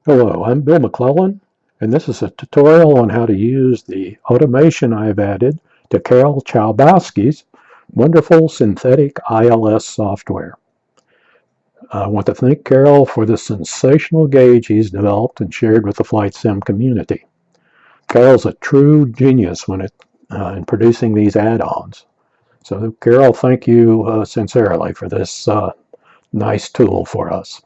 Hello, I'm Bill McClellan, and this is a tutorial on how to use the automation I've added to Karol Chelbowski's wonderful Synthetic ILS software. I want to thank Karol for the sensational gauge he's developed and shared with the flight sim community. Karol's a true genius in producing these add-ons. So Karol, thank you sincerely for this nice tool for us.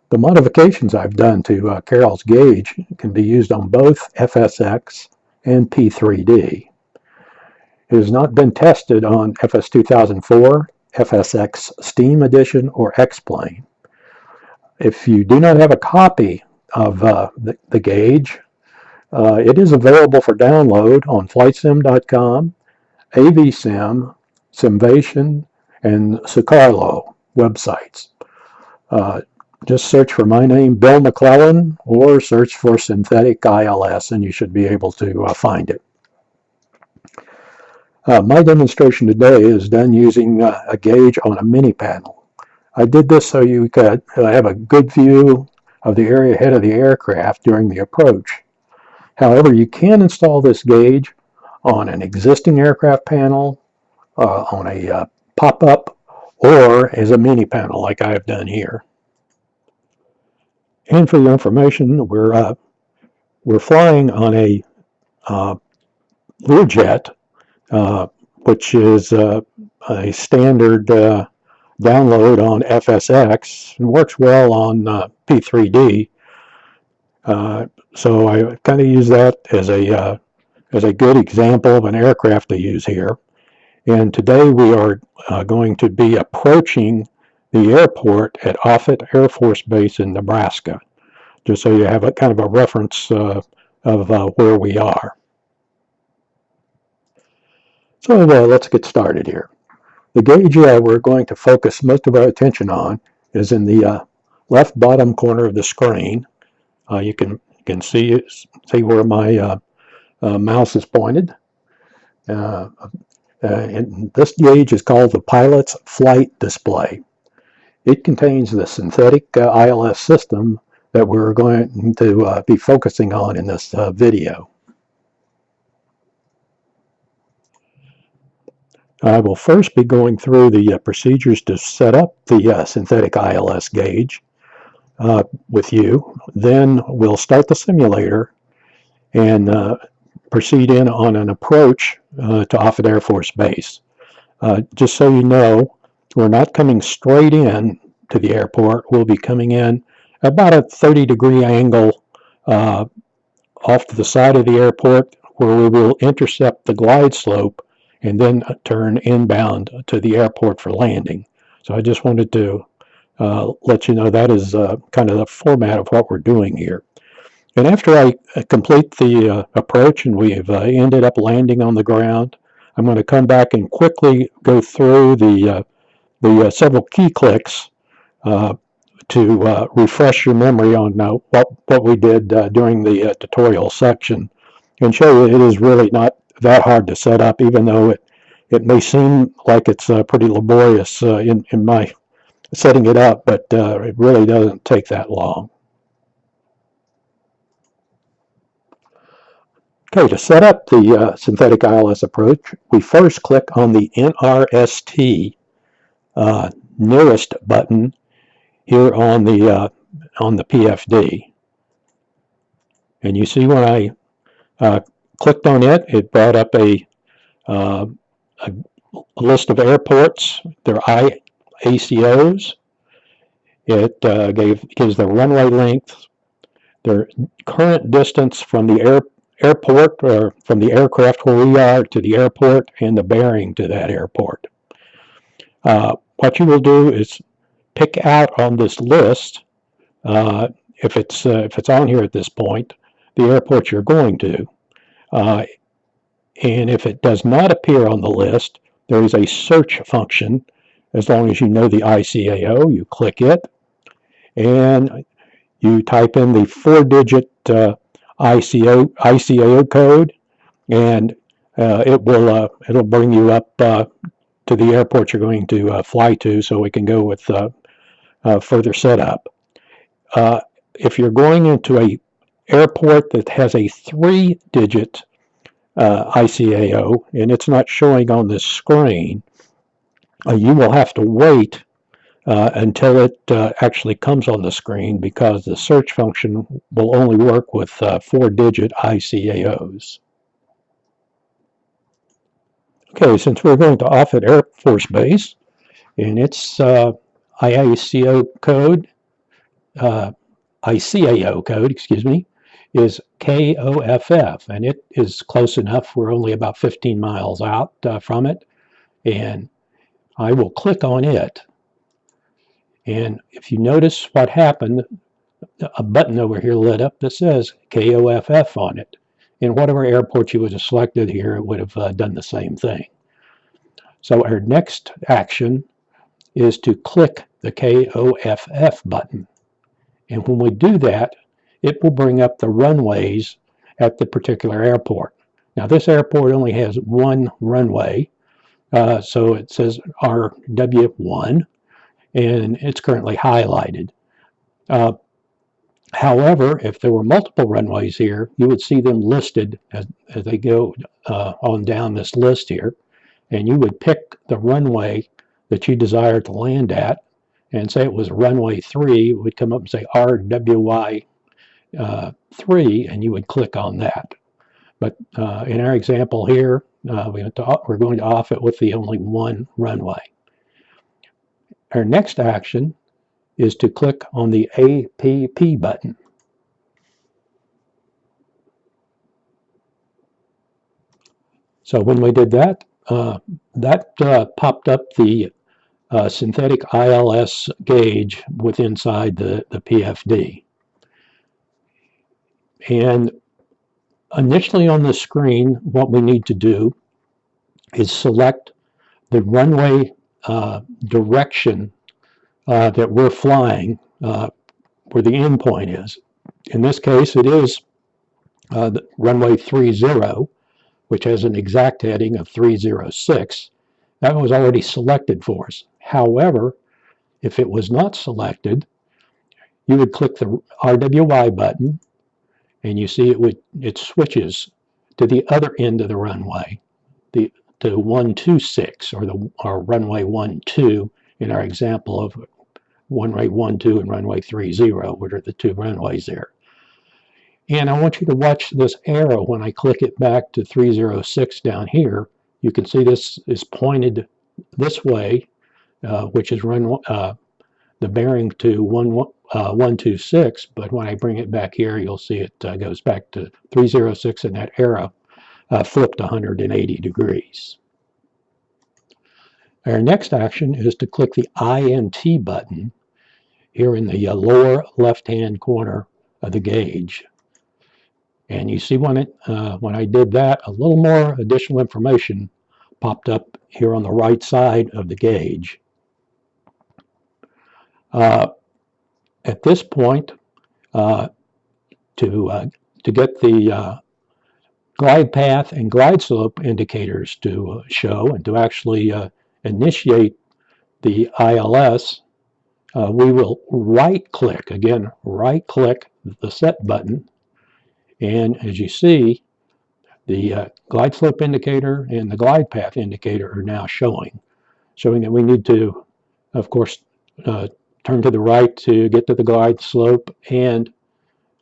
The modifications I've done to Karol's gauge can be used on both FSX and P3D. It has not been tested on FS 2004, FSX Steam Edition, or X-Plane. If you do not have a copy of the gauge, it is available for download on flightsim.com, AVSim, Simvation, and Sukarlo websites. Just search for my name, Bill McClellan, or search for Synthetic ILS, and you should be able to find it. My demonstration today is done using a gauge on a mini panel. I did this so you could have a good view of the area ahead of the aircraft during the approach. However, you can install this gauge on an existing aircraft panel, on a pop-up, or as a mini panel like I have done here. And for your information, we're flying on a Learjet, which is a standard download on FSX and works well on P3D. So I kind of use that as a good example of an aircraft to use here. And today we are going to be approaching the airport at Offutt Air Force Base in Nebraska, just so you have a kind of a reference of where we are. So let's get started here. The gauge we're going to focus most of our attention on is in the left bottom corner of the screen. You can see where my mouse is pointed. And this gauge is called the pilot's flight display. It contains the synthetic ILS system that we're going to be focusing on in this video. I will first be going through the procedures to set up the synthetic ILS gauge with you. Then we'll start the simulator and proceed in on an approach to Offutt Air Force Base. Just so you know, we're not coming straight in to the airport. We'll be coming in about a 30-degree angle off to the side of the airport, where we will intercept the glide slope and then turn inbound to the airport for landing. So I just wanted to let you know that is kind of the format of what we're doing here. And after I complete the approach and we've ended up landing on the ground, I'm going to come back and quickly go through the several key clicks to refresh your memory on what we did during the tutorial section, and show you it is really not that hard to set up, even though it may seem like it's pretty laborious in my setting it up, but it really doesn't take that long. Okay, to set up the synthetic ILS approach, we first click on the NRST nearest button here on the PFD. And you see when I clicked on it, it brought up a list of airports, their ACOs. It gives the runway length, their current distance from the airport, or from the aircraft where we are to the airport, and the bearing to that airport. What you will do is pick out on this list, if it's on here at this point, the airport you're going to. And if it does not appear on the list, there is a search function. As long as you know the ICAO, you click it, and you type in the 4-digit ICAO code, and it'll bring you up to the airport you're going to fly to, so we can go with further setup. if you're going into a airport that has a 3-digit ICAO and it's not showing on this screen, you will have to wait until it actually comes on the screen, because the search function will only work with 4-digit ICAOs. Okay, since we're going to Offutt Air Force Base, and its ICAO code, excuse me, is KOFF, and it is close enough. We're only about 15 miles out from it, and I will click on it. And if you notice what happened, a button over here lit up that says KOFF on it. In whatever airport you would have selected here, it would have done the same thing. So our next action is to click the KOFF button. And when we do that, it will bring up the runways at the particular airport. Now, this airport only has one runway, so it says RW1, and it's currently highlighted. However, if there were multiple runways here, you would see them listed as they go on down this list here, and you would pick the runway that you desire to land at, and say it was runway 3, it would come up and say RWY 3, and you would click on that. But in our example here, we're going to Offutt with the only one runway. Our next action is to click on the APP button. So when we did that, that popped up the synthetic ILS gauge inside the PFD. And initially on the screen, what we need to do is select the runway direction that we're flying, where the endpoint is. In this case, it is the runway 30, which has an exact heading of 306. That was already selected for us. However, if it was not selected, you would click the RWY button, and you see it switches to the other end of the runway, to 126, or runway 12 in our example of runway 12 and runway 30, which are the two runways there. And I want you to watch this arrow. When I click it back to 306 down here, you can see this is pointed this way, which is the bearing to 126, but when I bring it back here, you'll see it goes back to 306, and that arrow flipped 180 degrees. Our next action is to click the INT button here in the lower left-hand corner of the gauge. And you see when I did that, a little more additional information popped up here on the right side of the gauge. At this point, to get the glide path and glide slope indicators to show and to actually initiate the ILS, we will right-click the set button, and as you see, the glide slope indicator and the glide path indicator are now showing that we need to, of course, turn to the right to get to the glide slope, and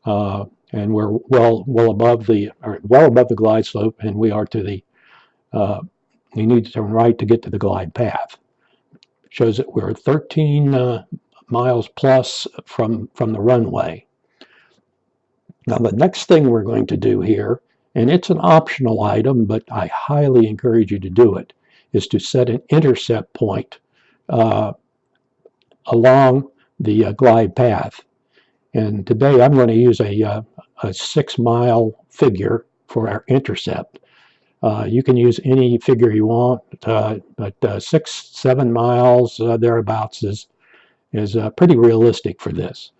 we're well above the glide slope, and we are to the we need to turn right to get to the glide path. Shows that we're 13 miles plus from the runway. Now the next thing we're going to do here, and it's an optional item, but I highly encourage you to do it, is to set an intercept point along the glide path. And today I'm going to use a 6-mile figure for our intercept. You can use any figure you want, but 6-7 miles thereabouts is pretty realistic for this.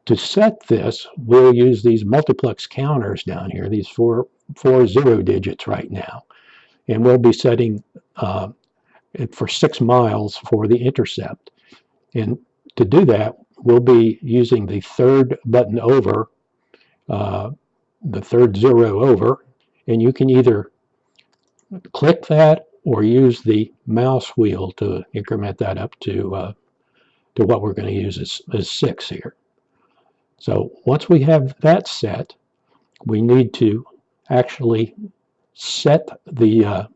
To set this, we'll use these multiplex counters down here, these four 0 digits right now, and we'll be setting it for 6 miles for the intercept. And to do that, we'll be using the third button over, the third zero over, and you can either click that or use the mouse wheel to increment that up to what we're going to use as 6 here. So once we have that set, we need to actually set the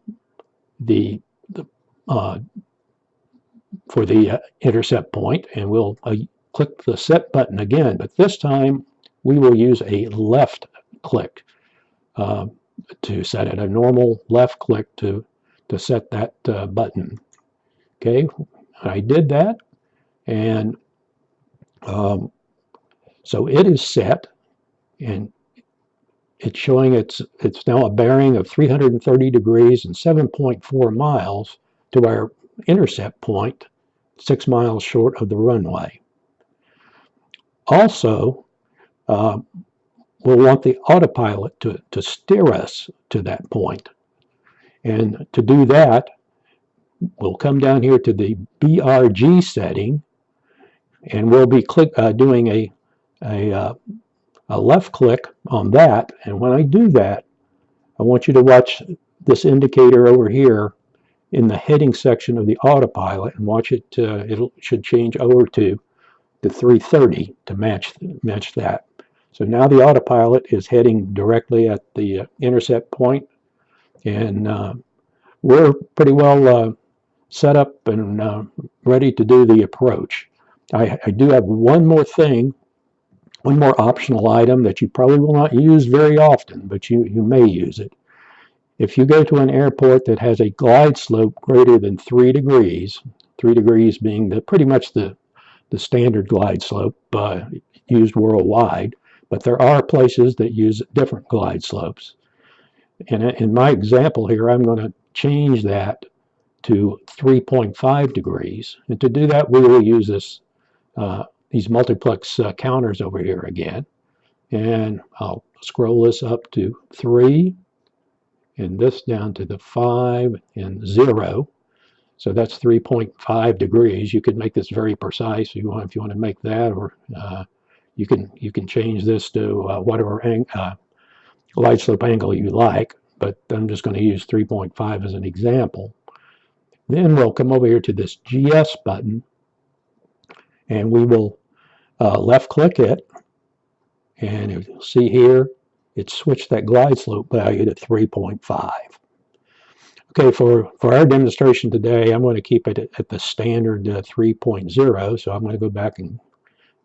for the intercept point, and we'll click the set button again, but this time we will use a left click to set it, a normal left click to set that button. Okay, I did that, and so it is set, and it's showing it's now a bearing of 330 degrees and 7.4 miles to our intercept point, 6 miles short of the runway. Also, we'll want the autopilot to steer us to that point. And to do that, we'll come down here to the BRG setting, and we'll be doing a left click on that. And when I do that, I want you to watch this indicator over here in the heading section of the autopilot, and watch it. It should change over to the 330 to match that. So now the autopilot is heading directly at the intercept point, and we're pretty well set up and ready to do the approach. I do have one more thing, one more optional item that you probably will not use very often, but you may use it. If you go to an airport that has a glide slope greater than 3 degrees, 3 degrees being pretty much the standard glide slope used worldwide, but there are places that use different glide slopes. And in my example here, I'm going to change that to 3.5 degrees. And to do that, we will use these multiplex counters over here again. And I'll scroll this up to 3, and this down to the 5 and 0. So that's 3.5 degrees. You could make this very precise if you want to make that, or you can change this to whatever glide slope angle you like, but I'm just going to use 3.5 as an example. Then we'll come over here to this GS button, and we will left click it, and you'll see here it switched that glide slope value to 3.5. Okay, for our demonstration today, I'm going to keep it at the standard 3.0, so I'm going to go back and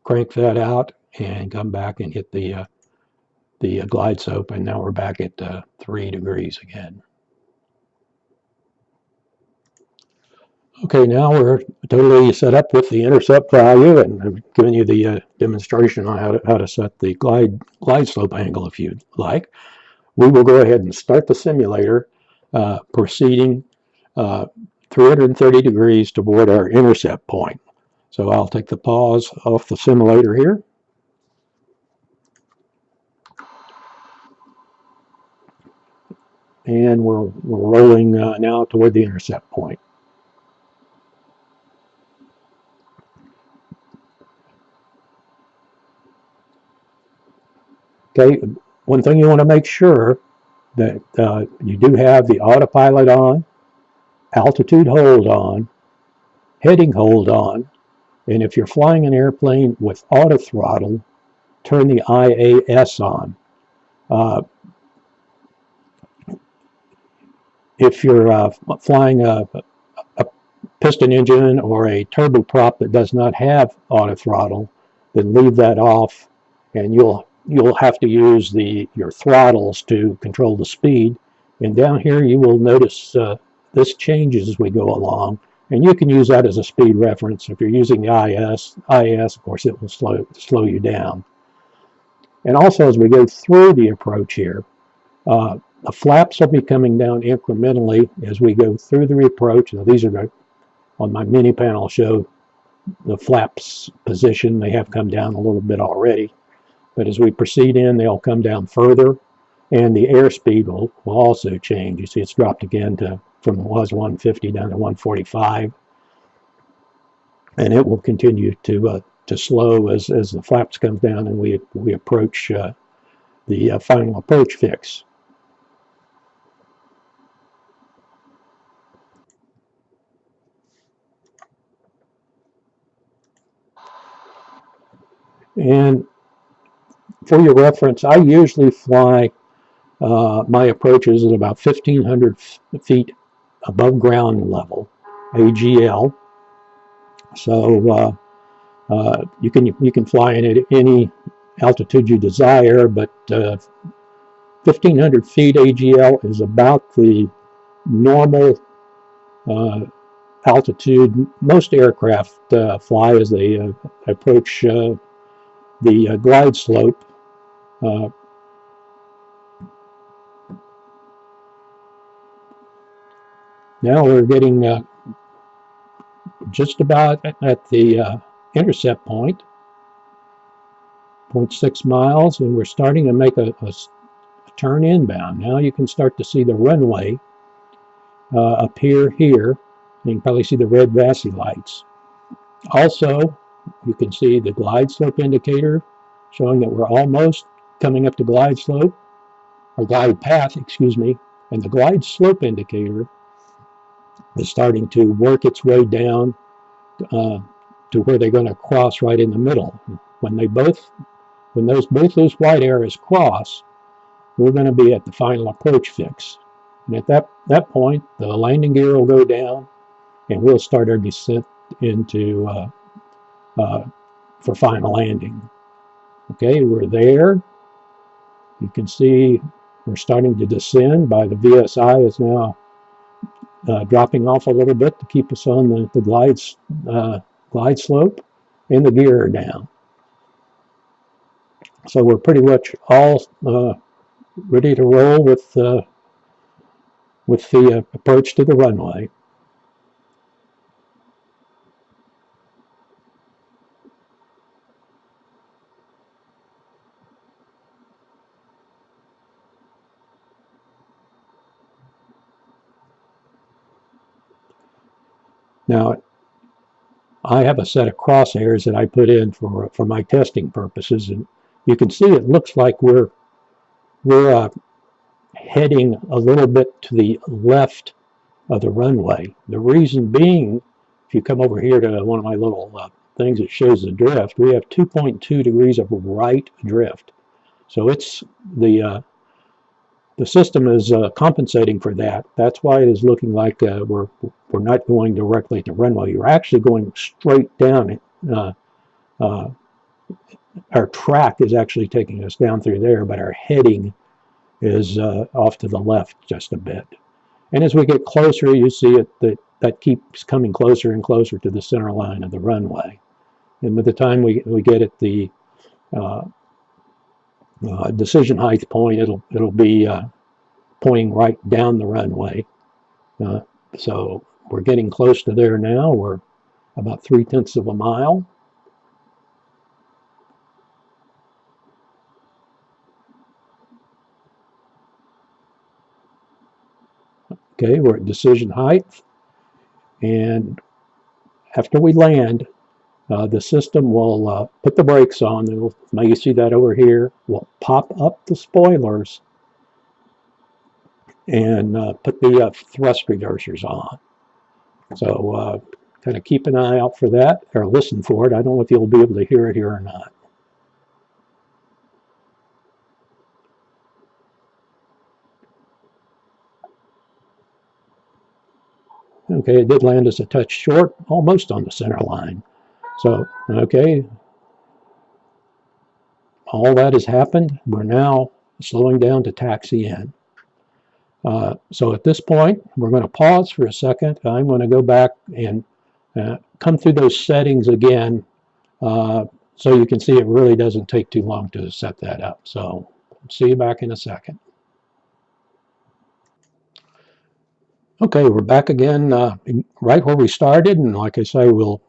crank that out and come back and hit the glide slope, and now we're back at 3 degrees again. Okay, now we're totally set up with the intercept value, and I've given you the demonstration on how to set the glide slope angle if you'd like. We will go ahead and start the simulator proceeding 330 degrees toward our intercept point. So I'll take the pause off the simulator here. And we're rolling now toward the intercept point. Okay, one thing you want to make sure that you do have the autopilot on, altitude hold on, heading hold on, and if you're flying an airplane with auto throttle, turn the IAS on. If you're flying a piston engine or a turboprop that does not have auto throttle, then leave that off, and you'll have to use your throttles to control the speed. And down here you will notice this changes as we go along, and you can use that as a speed reference. If you're using the IAS, of course, it will slow you down. And also, as we go through the approach here, the flaps will be coming down incrementally as we go through the approach. Now, these are on my mini panel show the flaps position. They have come down a little bit already, but as we proceed in, they'll come down further, and the airspeed will also change. You see it's dropped again from it was 150 down to 145, and it will continue to to slow as the flaps come down and we approach the final approach fix. And for your reference, I usually fly my approaches at about 1,500 feet above ground level, AGL. So you can fly in at any altitude you desire, but 1,500 feet AGL is about the normal altitude most aircraft fly as they approach the glide slope. Now we're getting just about at the intercept point, 0.6 miles, and we're starting to make a turn inbound. Now you can start to see the runway appear here. You can probably see the red VASI lights. Also, you can see the glide slope indicator showing that we're almost coming up to glide slope, or glide path, excuse me, and the glide slope indicator is starting to work its way down to where they're going to cross right in the middle. When both those white arrows cross, we're going to be at the final approach fix. And at that point, the landing gear will go down, and we'll start our descent into for final landing. Okay, we're there. You can see we're starting to descend. By the VSI is now dropping off a little bit to keep us on the glide slope, and the gear are down. So we're pretty much all ready to roll with the approach to the runway. Now, I have a set of crosshairs that I put in for my testing purposes, and you can see it looks like we're heading a little bit to the left of the runway. The reason being, if you come over here to one of my little things that shows the drift, we have 2.2 degrees of right drift. So it's the system is compensating for that. That's why it is looking like we're not going directly to runway. You're actually going straight down. Our track is actually taking us down through there, but our heading is off to the left just a bit. And as we get closer, you see it that keeps coming closer and closer to the center line of the runway. And by the time we get at the decision height point, it'll be pointing right down the runway. So we're getting close to there now. We're about 0.3 of a mile. Okay, we're at decision height. And after we land, the system will put the brakes on. Now you see that over here. We'll pop up the spoilers and put the thrust reducers on. So kind of keep an eye out for that, or listen for it. I don't know if you'll be able to hear it here or not. Okay, it did land us a touch short, almost on the center line. So, okay, all that has happened. We're now slowing down to taxi in. So at this point, we're going to pause for a second. I'm going to go back and come through those settings again so you can see it really doesn't take too long to set that up. So see you back in a second. Okay, we're back again right where we started, and like I say, we'll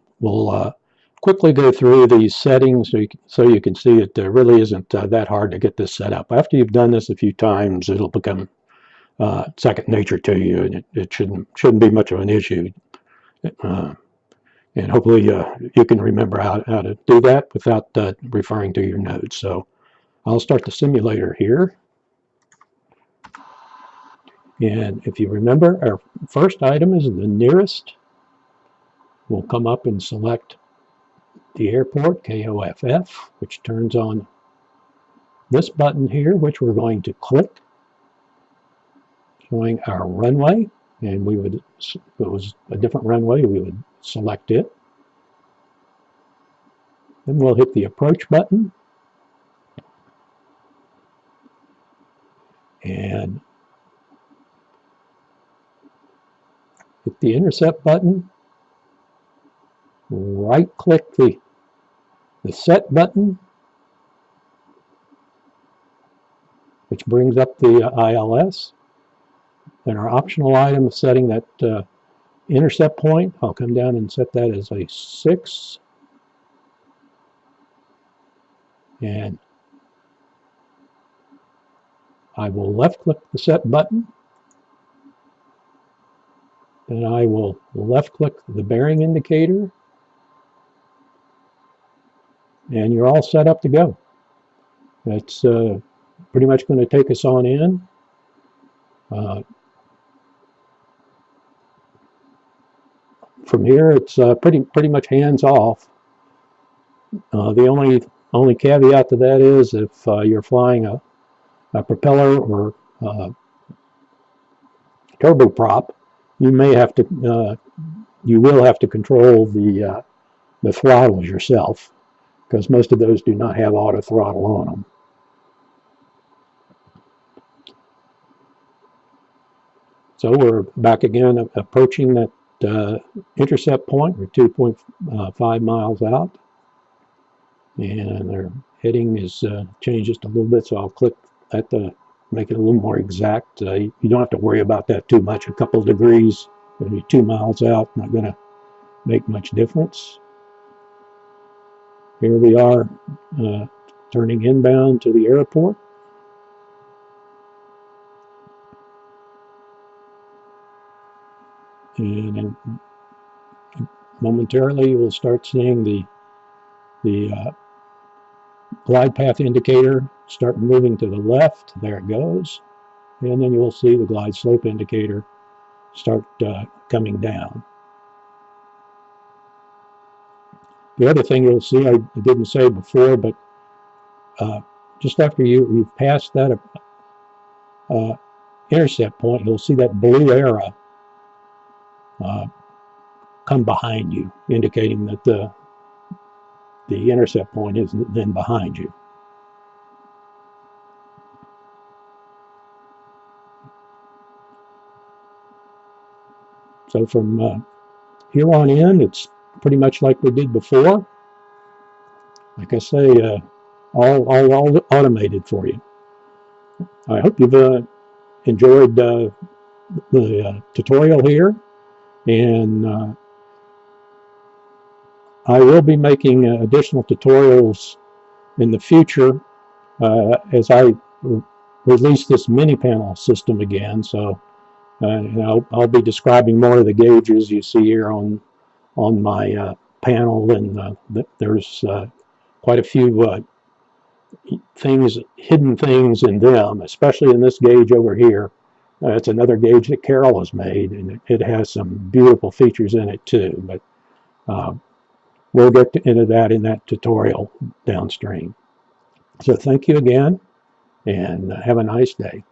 quickly go through these settings so you can see it really isn't that hard to get this set up. After you've done this a few times, it'll become second nature to you, and it shouldn't be much of an issue. And hopefully you can remember how to do that without referring to your notes. So I'll start the simulator here. And if you remember, our first item is the nearest. We'll come up and select the airport, KOFF, which turns on this button here, which we're going to click, showing our runway. And we would, if it was a different runway, we would select it. Then we'll hit the approach button. And hit the intercept button. Right click the set button, which brings up the ILS. Then our optional item is setting that intercept point. I'll come down and set that as a 6. And I will left click the set button. Then I will left click the bearing indicator. And you're all set up to go. That's pretty much going to take us on in. From here, it's pretty much hands off. The only caveat to that is if you're flying a propeller or turboprop, you may have to you will have to control the throttles yourself, because most of those do not have auto throttle on them. So we're back again, approaching that intercept point. We're 2.5 miles out, and our heading is changed just a little bit, so I'll click that to make it a little more exact. You don't have to worry about that too much. A couple of degrees, maybe 2 miles out, not going to make much difference. Here we are turning inbound to the airport. And momentarily you will start seeing the glide path indicator start moving to the left. There it goes. And then you will see the glide slope indicator start coming down. The other thing you'll see, I didn't say before, but just after you've passed that intercept point, you'll see that blue arrow come behind you, indicating that the intercept point is then behind you. So from here on in, it's pretty much like we did before. Like I say, all automated for you. I hope you've enjoyed the tutorial here, and I will be making additional tutorials in the future as I release this mini panel system again. So I'll be describing more of the gauges you see here on my panel, and there's quite a few hidden things in them, especially in this gauge over here. It's another gauge that Karol has made, and it has some beautiful features in it too. But we'll get into that in that tutorial downstream. So thank you again, and have a nice day.